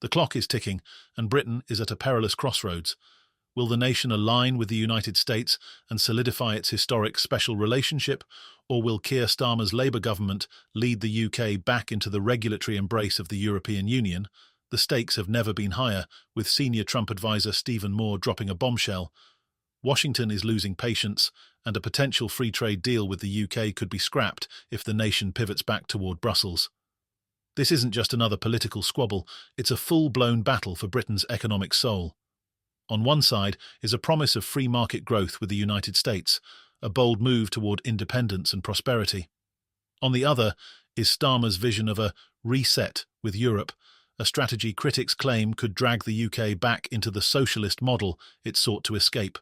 The clock is ticking, and Britain is at a perilous crossroads. Will the nation align with the United States and solidify its historic special relationship, or will Keir Starmer's Labour government lead the UK back into the regulatory embrace of the European Union? The stakes have never been higher, with senior Trump advisor Stephen Moore dropping a bombshell. Washington is losing patience, and a potential free trade deal with the UK could be scrapped if the nation pivots back toward Brussels. This isn't just another political squabble, it's a full-blown battle for Britain's economic soul. On one side is a promise of free market growth with the United States, a bold move toward independence and prosperity. On the other is Starmer's vision of a reset with Europe, a strategy critics claim could drag the UK back into the socialist model it sought to escape.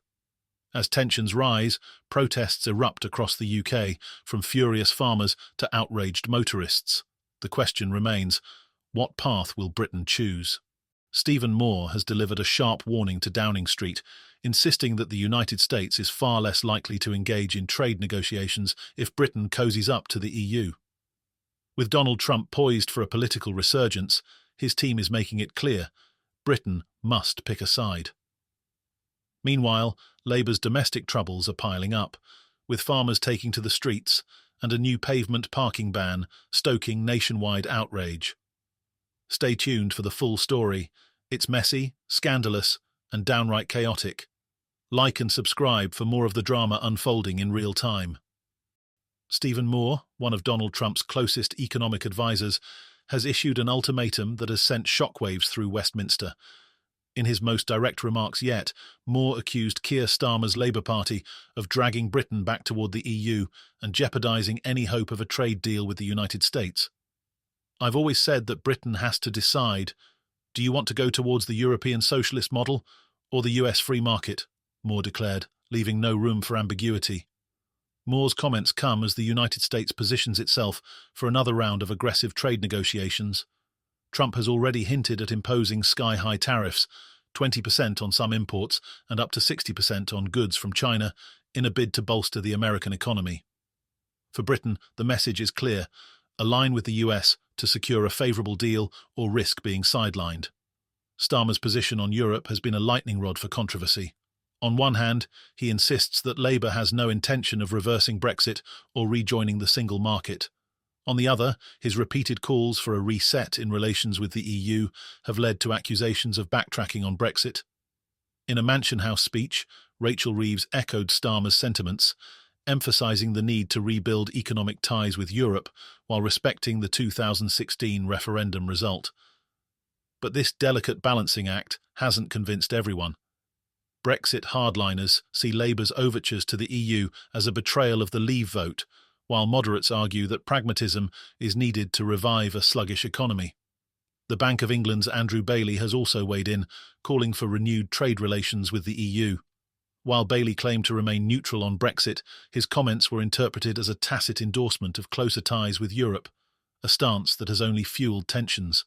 As tensions rise, protests erupt across the UK, from furious farmers to outraged motorists. The question remains, what path will Britain choose? Stephen Moore has delivered a sharp warning to Downing Street, insisting that the United States is far less likely to engage in trade negotiations if Britain cozies up to the EU. With Donald Trump poised for a political resurgence, his team is making it clear, Britain must pick a side. Meanwhile, Labour's domestic troubles are piling up, with farmers taking to the streets and a new pavement parking ban stoking nationwide outrage. Stay tuned for the full story. It's messy, scandalous, and downright chaotic. Like and subscribe for more of the drama unfolding in real time. Stephen Moore, one of Donald Trump's closest economic advisers, has issued an ultimatum that has sent shockwaves through Westminster. In his most direct remarks yet, Moore accused Keir Starmer's Labour Party of dragging Britain back toward the EU and jeopardising any hope of a trade deal with the United States. "I've always said that Britain has to decide, do you want to go towards the European socialist model or the US free market?" Moore declared, leaving no room for ambiguity. Moore's comments come as the United States positions itself for another round of aggressive trade negotiations. Trump has already hinted at imposing sky-high tariffs, 20% on some imports and up to 60% on goods from China, in a bid to bolster the American economy. For Britain, the message is clear: align with the US to secure a favourable deal or risk being sidelined. Starmer's position on Europe has been a lightning rod for controversy. On one hand, he insists that Labour has no intention of reversing Brexit or rejoining the single market. On the other, his repeated calls for a reset in relations with the EU have led to accusations of backtracking on Brexit. In a Mansion House speech, Rachel Reeves echoed Starmer's sentiments, emphasising the need to rebuild economic ties with Europe while respecting the 2016 referendum result. But this delicate balancing act hasn't convinced everyone. Brexit hardliners see Labour's overtures to the EU as a betrayal of the Leave vote, while moderates argue that pragmatism is needed to revive a sluggish economy. The Bank of England's Andrew Bailey has also weighed in, calling for renewed trade relations with the EU. While Bailey claimed to remain neutral on Brexit, his comments were interpreted as a tacit endorsement of closer ties with Europe, a stance that has only fueled tensions.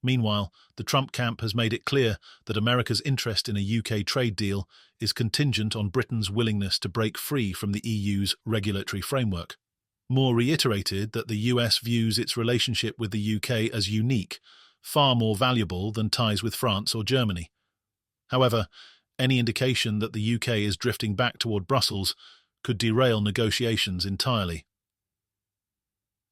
Meanwhile, the Trump camp has made it clear that America's interest in a UK trade deal is contingent on Britain's willingness to break free from the EU's regulatory framework. Moore reiterated that the US views its relationship with the UK as unique, far more valuable than ties with France or Germany. However, any indication that the UK is drifting back toward Brussels could derail negotiations entirely.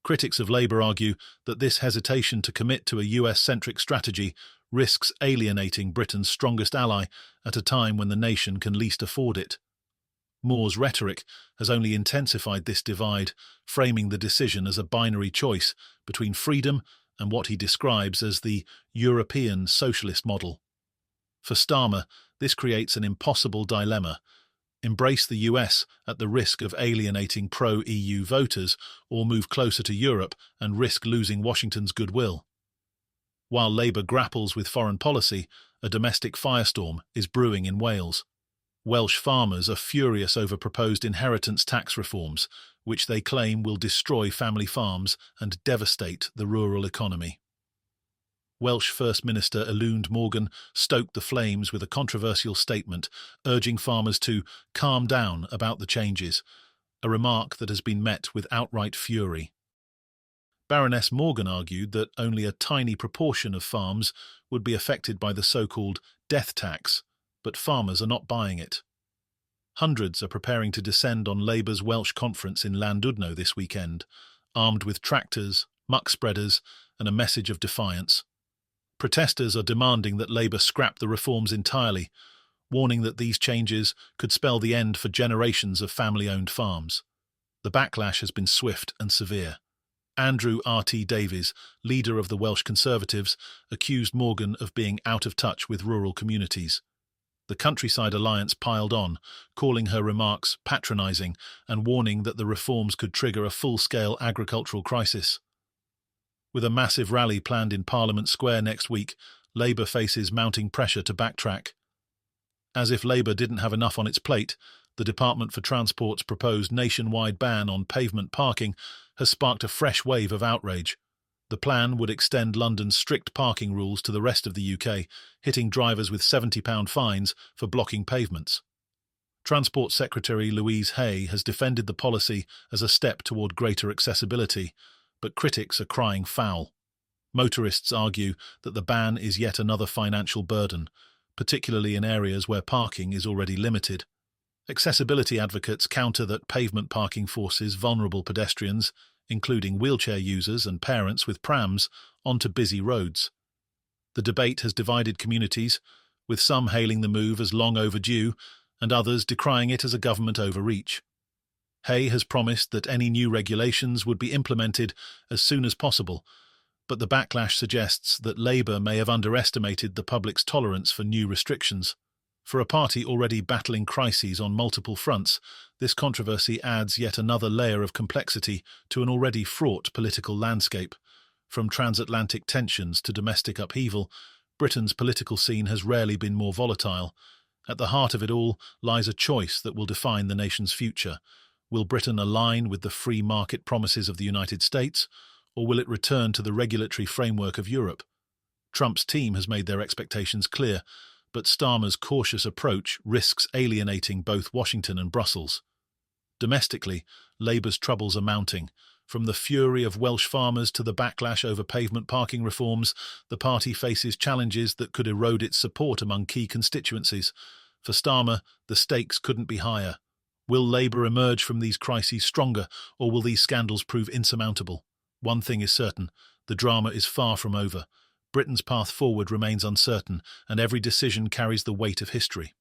Critics of Labour argue that this hesitation to commit to a US-centric strategy risks alienating Britain's strongest ally at a time when the nation can least afford it. Moore's rhetoric has only intensified this divide, framing the decision as a binary choice between freedom and what he describes as the European socialist model. For Starmer, this creates an impossible dilemma: embrace the US at the risk of alienating pro-EU voters, or move closer to Europe and risk losing Washington's goodwill. While Labour grapples with foreign policy, a domestic firestorm is brewing in Wales. Welsh farmers are furious over proposed inheritance tax reforms, which they claim will destroy family farms and devastate the rural economy. Welsh First Minister Eluned Morgan stoked the flames with a controversial statement urging farmers to calm down about the changes, a remark that has been met with outright fury. Baroness Morgan argued that only a tiny proportion of farms would be affected by the so-called death tax, but farmers are not buying it. Hundreds are preparing to descend on Labour's Welsh conference in Llandudno this weekend, armed with tractors, muck spreaders, and a message of defiance. Protesters are demanding that Labour scrap the reforms entirely, warning that these changes could spell the end for generations of family-owned farms. The backlash has been swift and severe. Andrew R.T. Davies, leader of the Welsh Conservatives, accused Morgan of being out of touch with rural communities. The Countryside Alliance piled on, calling her remarks patronising and warning that the reforms could trigger a full-scale agricultural crisis. With a massive rally planned in Parliament Square next week, Labour faces mounting pressure to backtrack. As if Labour didn't have enough on its plate, the Department for Transport's proposed nationwide ban on pavement parking has sparked a fresh wave of outrage. The plan would extend London's strict parking rules to the rest of the UK, hitting drivers with £70 fines for blocking pavements. Transport Secretary Louise Hay has defended the policy as a step toward greater accessibility, but critics are crying foul. Motorists argue that the ban is yet another financial burden, particularly in areas where parking is already limited. Accessibility advocates counter that pavement parking forces vulnerable pedestrians, including wheelchair users and parents with prams, onto busy roads. The debate has divided communities, with some hailing the move as long overdue and others decrying it as a government overreach. Hay has promised that any new regulations would be implemented as soon as possible, but the backlash suggests that Labour may have underestimated the public's tolerance for new restrictions. For a party already battling crises on multiple fronts, this controversy adds yet another layer of complexity to an already fraught political landscape. From transatlantic tensions to domestic upheaval, Britain's political scene has rarely been more volatile. At the heart of it all lies a choice that will define the nation's future. Will Britain align with the free market promises of the United States, or will it return to the regulatory framework of Europe? Trump's team has made their expectations clear, but Starmer's cautious approach risks alienating both Washington and Brussels. Domestically, Labour's troubles are mounting. From the fury of Welsh farmers to the backlash over pavement parking reforms, the party faces challenges that could erode its support among key constituencies. For Starmer, the stakes couldn't be higher. Will Labour emerge from these crises stronger, or will these scandals prove insurmountable? One thing is certain, the drama is far from over. Britain's path forward remains uncertain, and every decision carries the weight of history.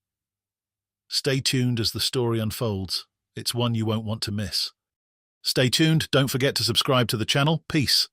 Stay tuned as the story unfolds. It's one you won't want to miss. Stay tuned, don't forget to subscribe to the channel. Peace.